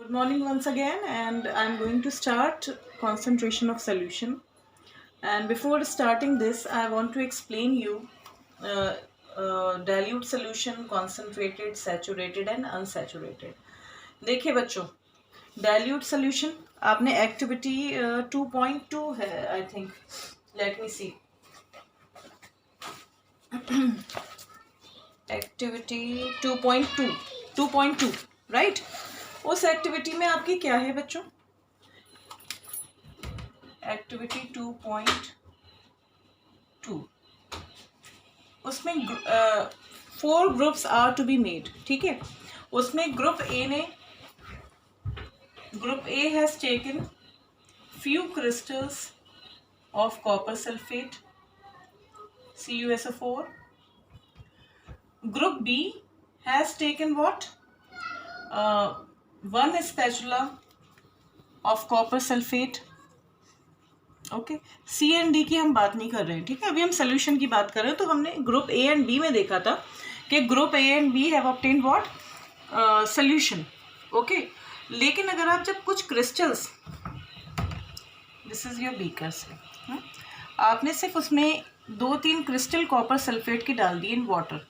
Good morning once again, and I'm going to start concentration of solution. And before starting this, I want to explain you uh, dilute solution, concentrated, saturated and unsaturated. देखिए बच्चों, dilute solution आपने activity 2.2 है, I think. Let me see. Activity 2.2, right? उस activity में आपकी क्या है बच्चों? एक्टिविटी 2.2 उसमें 4 groups are to be made. ठीक है, उसमें group A has taken few crystals of copper sulphate CuSO4. Group B has taken what 1 spatula of copper sulphate. Okay, C and D की हम बात नहीं कर रहे हैं. ठीक है, अभी हम सोल्यूशन की बात कर रहे हैं. तो हमने ग्रुप ए एंड बी में देखा था कि group A and B have obtained what solution. Okay, लेकिन अगर आप जब कुछ crystals, this is your beaker से, आपने सिर्फ उसमें 2-3 क्रिस्टल कॉपर सल्फेट की डाल दी in water,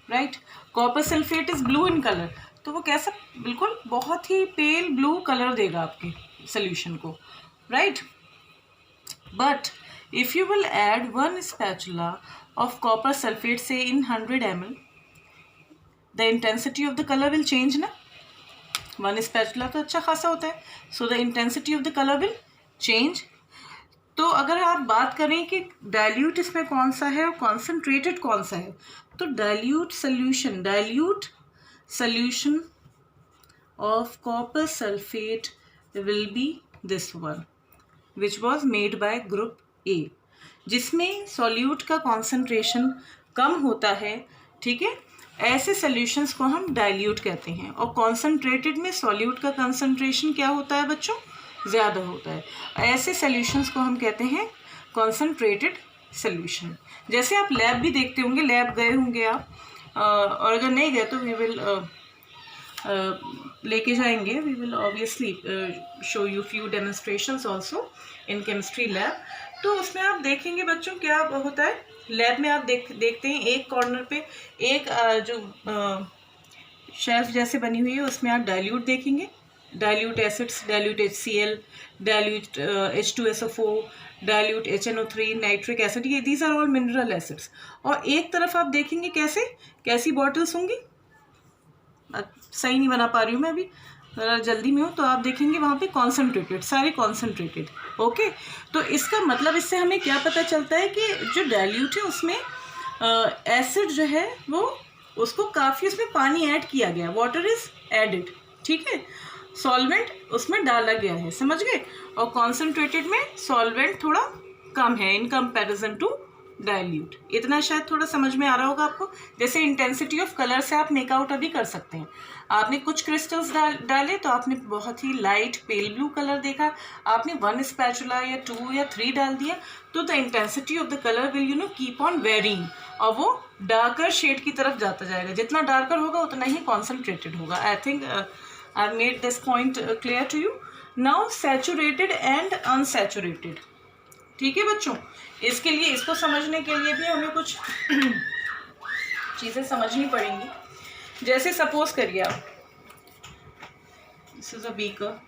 right. Copper sulphate is blue in colour, तो वो कैसा, बिल्कुल बहुत ही पेल ब्लू कलर देगा आपके सोल्यूशन को, right. But if you will add 1 spatula of copper sulfate say in 100 ml, the intensity of the color will change ना. 1 spatula तो अच्छा खासा होता है, so the intensity of the color will change. तो अगर आप बात करें कि dilute इसमें कौन सा है और concentrated कौन सा है, तो dilute solution of copper sulfate will be this one, which was made by group A, जिसमें सॉल्यूट का कॉन्सेंट्रेशन कम होता है. ठीक है, ऐसे सॉल्यूशंस को हम डाइल्यूट कहते हैं. और कॉन्सेंट्रेटेड में सॉल्यूट का कॉन्सेंट्रेशन क्या होता है बच्चों? ज़्यादा होता है. ऐसे सॉल्यूशंस को हम कहते हैं कॉन्सेंट्रेटेड सॉल्यूशन. जैसे आप लैब भी देखते होंगे, लैब गए होंगे आप, और अगर नहीं गए तो वी विल लेके जाएंगे. We will obviously show you few demonstrations also in chemistry lab. तो उसमें आप देखेंगे बच्चों क्या होता है. लैब में आप देखते हैं एक कॉर्नर पे एक जो शेल्फ जैसे बनी हुई है, उसमें आप डाइल्यूट देखेंगे, dilute acids, dilute HCl, dilute H2SO4, dilute HNO3, nitric acid, ये these are all mineral acids. और एक तरफ आप देखेंगे कैसी बॉटल्स होंगी. सही नहीं बना पा रही हूँ मैं, अभी जल्दी में हूँ. तो आप देखेंगे वहाँ पे कॉन्सेंट्रेटेड, सारे कॉन्सेंट्रेटेड. ओके, तो इसका मतलब इससे हमें क्या पता चलता है कि जो डाइल्यूट है उसमें एसिड जो है वो, उसको काफ़ी उसमें पानी ऐड किया गया, वाटर इज एडिड. ठीक है, सॉल्वेंट उसमें डाला गया है, समझ गए. और कॉन्सेंट्रेटेड में सॉल्वेंट थोड़ा कम है इन कंपैरिजन टू डाइल्यूट. इतना शायद थोड़ा समझ में आ रहा होगा आपको. जैसे इंटेंसिटी ऑफ कलर से आप मेकआउट अभी कर सकते हैं. आपने कुछ क्रिस्टल्स डाले तो आपने बहुत ही लाइट पेल ब्लू कलर देखा. आपने 1 स्पैचुला या 2 या 3 डाल दिया तो the intensity of the colour will keep on varying, और वो डार्कर शेड की तरफ जाता जाएगा. जितना डार्कर होगा उतना ही कॉन्सेंट्रेटेड होगा. I think I made this point clear to you. Now saturated and unsaturated. ठीक है बच्चों, इसके लिए, इसको समझने के लिए भी हमें कुछ चीज़ें समझनी पड़ेंगी. जैसे सपोज करिए आप, दिस इज अ बीकर,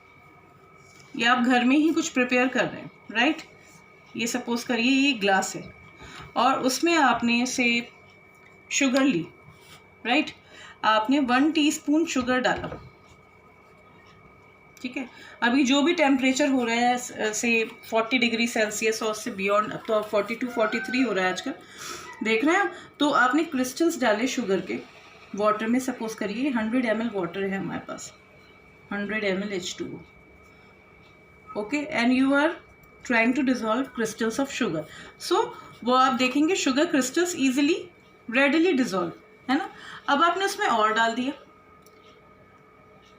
ये आप घर में ही कुछ प्रिपेयर कर रहे हैं, राइट. ये सपोज करिए ये ग्लास है और उसमें आपने से शुगर ली, राइट. आपने 1 टीस्पून शुगर डाला. ठीक है, अभी जो भी टेम्परेचर हो रहा है से 40 डिग्री सेल्सियस और उससे बियॉन्ड, अब तो 42-43 हो रहा है आजकल, देख रहे हैं आप. तो आपने क्रिस्टल्स डाले शुगर के वाटर में. सपोज करिए 100 ml वाटर है हमारे पास, 100 ml H2O. Okay, and you are trying to dissolve crystals of sugar. So वो आप देखेंगे sugar crystals easily readily dissolve, है ना. अब आपने उसमें और डाल दिया,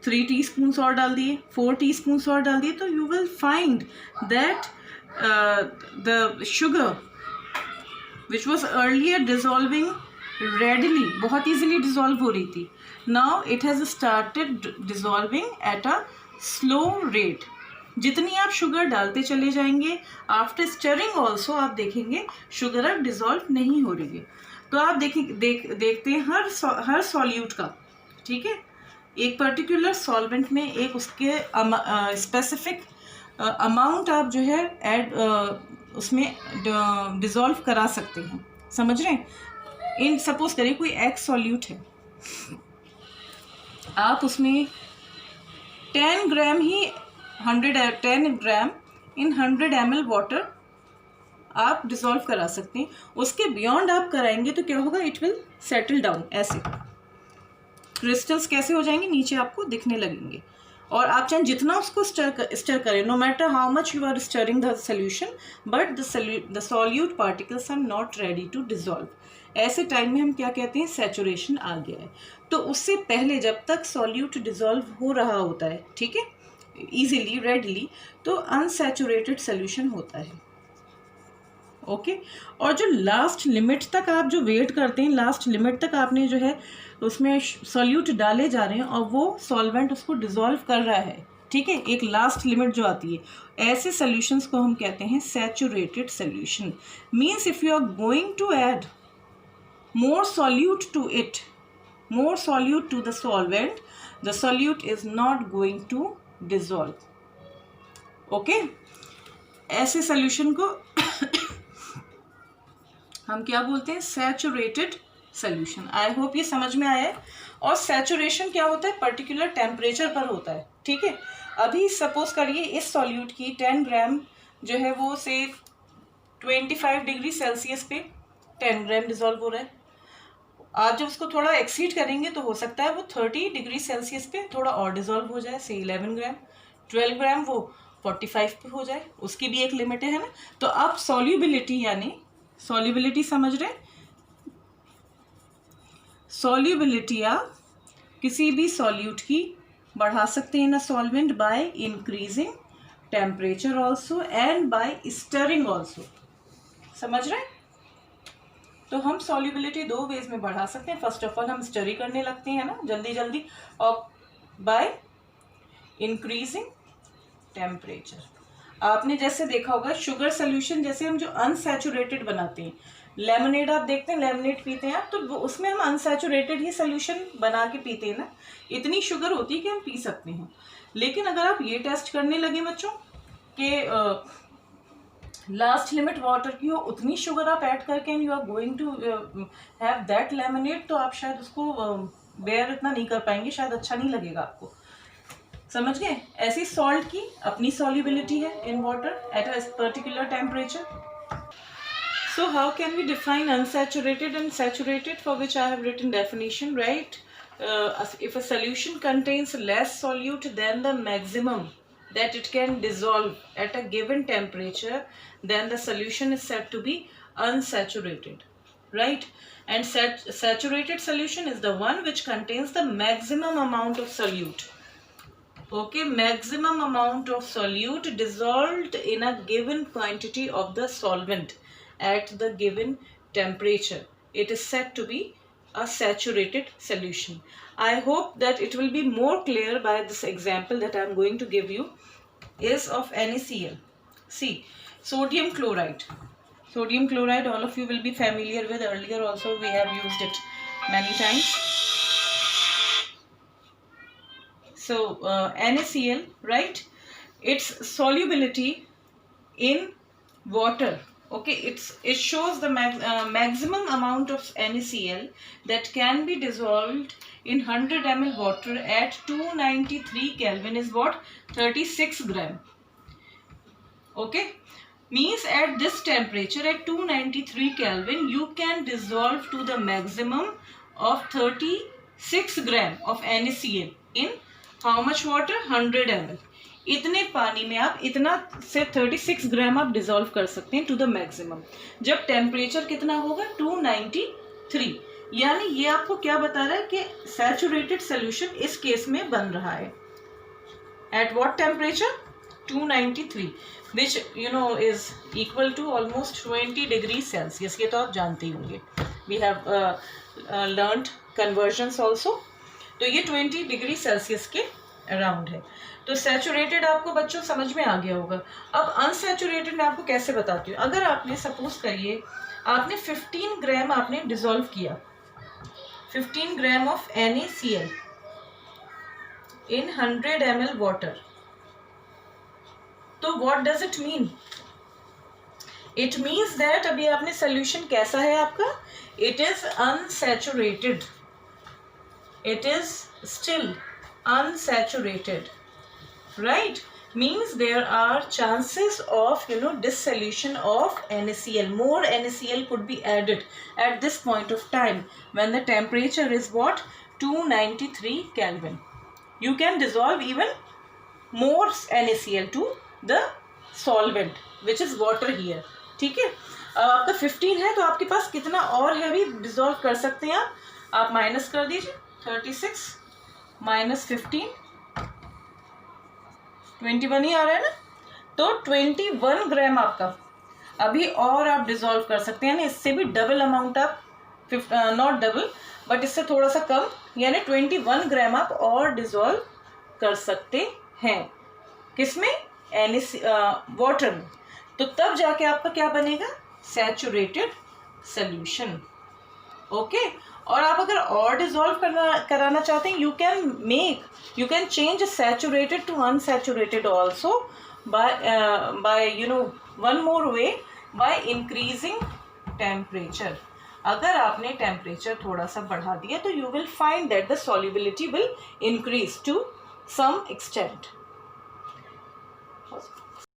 3 टीस्पून और डाल दिए, 4 टीस्पून और डाल दिए, तो you will find that the sugar which was earlier dissolving readily, बहुत ईजिली डिजॉल्व हो रही थी, now it has started dissolving at a slow rate. जितनी आप शुगर डालते चले जाएंगे, आफ्टर स्टरिंग ऑल्सो आप देखेंगे शुगर अब डिजॉल्व नहीं हो रही है। तो आप देखते हैं हर सॉल्यूट का, ठीक है, एक पर्टिकुलर सॉल्वेंट में एक उसके स्पेसिफिक अमाउंट आप जो है ऐड उसमें डिजॉल्व करा सकते हैं। समझ रहे हैं? इन सपोज करिए कोई एक्स सॉल्यूट है, आप उसमें 10 ग्राम ही 10 ग्राम इन 100 ml वाटर आप डिसॉल्व करा सकते हैं। उसके बियॉन्ड आप कराएंगे तो क्या होगा, इट विल सेटल डाउन, ऐसे क्रिस्टल्स कैसे हो जाएंगे, नीचे आपको दिखने लगेंगे। और आप चाहे जितना उसको स्टर करें, no matter how much you are stirring the solution, but the solute particles are not ready to dissolve. ऐसे टाइम में हम क्या कहते हैं, सैचुरेशन आ गया है। तो उससे पहले जब तक सॉल्यूट डिसॉल्व हो रहा होता है, ठीक है, इजीली रेडली, तो अनसैचुरेटेड सोल्यूशन होता है। ओके और जो लास्ट लिमिट तक आप जो वेट करते हैं, लास्ट लिमिट तक आपने जो है उसमें सॉल्यूट डाले जा रहे हैं और वो सॉल्वेंट उसको डिसॉल्व कर रहा है, ठीक है, एक लास्ट लिमिट जो आती है, ऐसे सॉल्यूशंस को हम कहते हैं saturated solution. Means if you are going to add more solute to it, more solute to the solvent, the solute is not going to dissolve. Okay, ऐसे solution को हम क्या बोलते हैं, सैचुरेटेड सोल्यूशन। आई होप ये समझ में आया है। और सैचुरेशन क्या होता है, पर्टिकुलर टेम्परेचर पर होता है, ठीक है। अभी सपोज करिए इस सॉल्यूट की 10 ग्राम जो है वो से 25 डिग्री सेल्सियस पे 10 ग्राम डिजॉल्व हो रहा है। आप जब उसको थोड़ा एक्सीड करेंगे तो हो सकता है वो 30 डिग्री सेल्सियस पे थोड़ा और डिजॉल्व हो जाए, से 11 ग्राम, 12 ग्राम वो 45 पे हो जाए, उसकी भी एक लिमिट है ना। तो आप सॉल्युबिलिटी, यानी सॉल्युबिलिटी समझ रहे, सॉल्युबिलिटी आप किसी भी सॉल्यूट की बढ़ा सकते हैं ना solvent by increasing temperature also and by stirring also. समझ रहे? तो हम सॉल्युबिलिटी दो वेज में बढ़ा सकते हैं। फर्स्ट ऑफ ऑल हम स्टरी करने लगते हैं ना जल्दी जल्दी, और बाय इंक्रीजिंग टेम्परेचर। आपने जैसे देखा होगा शुगर सोल्यूशन, जैसे हम जो अनसैचुरेटेड बनाते हैं, लेमनेड आप देखते हैं, लेमनेड पीते हैं आप, तो उसमें हम अनसैचुरेटेड ही सोल्यूशन बना के पीते हैं ना, इतनी शुगर होती है कि हम पी सकते हैं। लेकिन अगर आप ये टेस्ट करने लगे बच्चों कि लास्ट लिमिट वाटर की हो, उतनी शुगर आप ऐड करके and you are going to have that lemonade, तो आप शायद उसको बेयर इतना नहीं कर पाएंगे, शायद अच्छा नहीं लगेगा आपको। समझ गए? ऐसी सॉल्ट की अपनी सॉल्युबिलिटी है in water at a particular temperature. So how can we define unsaturated and saturated, for which I have written definition, right? If a solution contains less solute than the maximum that it can dissolve at a given temperature, then the solution is said to be unsaturated, right? And saturated solution is the one which contains the maximum amount of solute. Okay, maximum amount of solute dissolved in a given quantity of the solvent at the given temperature. It is said to be a saturated solution. I hope that it will be more clear by this example that I am going to give you is of NaCl. See, sodium chloride. Sodium chloride, all of you will be familiar with. Earlier also we have used it many times. So NaCl, right? Its solubility in water. Okay, it shows the maximum amount of NaCl that can be dissolved in 100 ml water at 293 Kelvin is what? 36 gram. Okay, means at this temperature at 293 Kelvin you can dissolve to the maximum of 36 gram of NaCl in how much water? 100 ml. इतने पानी में आप इतना से 36 ग्राम आप dissolve कर सकते हैं टू द मैक्सिमम, जब टेम्परेचर कितना होगा? 293। यानी ये आपको क्या बता रहा है कि सैचुरेटेड सोल्यूशन इस केस में बन रहा है at what temperature? 293, which you know is equal to almost 20 degree Celsius. ये तो आप जानते ही होंगे, we have learned conversions also. तो ये 20 डिग्री सेल्सियस के अराउंड है। तो सैचुरेटेड आपको बच्चों समझ में आ गया होगा। अब अनसैचुरेटेड मैं आपको कैसे बताती हूँ। अगर आपने सपोज करिए आपने 15 ग्राम आपने डिसॉल्व किया, 15 gram of NaCl in 100 ml water, तो what does it mean? It means that अभी आपने सोल्यूशन कैसा है आपका, it is unsaturated, it is still unsaturated, right? Means there are chances of dissolution of NaCl. More NaCl could be added at this point of time when the temperature is what, 293 Kelvin. You can dissolve even more NaCl to the solvent which is water here. ठीक है, अब आपका 15 है तो आपके पास कितना और heavy dissolve कर सकते हैं आप माइनस कर दीजिए, 36 माइनस 15, 21 ही आ रहा है ना, तो 21 ग्राम आपका अभी और आप डिसॉल्व कर सकते हैं, यानी इससे भी डबल अमाउंट आप, नॉट डबल बट इससे थोड़ा सा कम, यानी 21 ग्राम आप और डिसॉल्व कर सकते हैं। किसमें, वाटर में। तो तब जाके आपका क्या बनेगा, सैचुरेटेड सोल्यूशन। ओके, और आप अगर और डिसॉल्व कराना चाहते हैं, you can change saturated to unsaturated also by one more way, by increasing temperature. अगर आपने टेम्परेचर थोड़ा सा बढ़ा दिया तो you will find that the solubility will increase to some extent.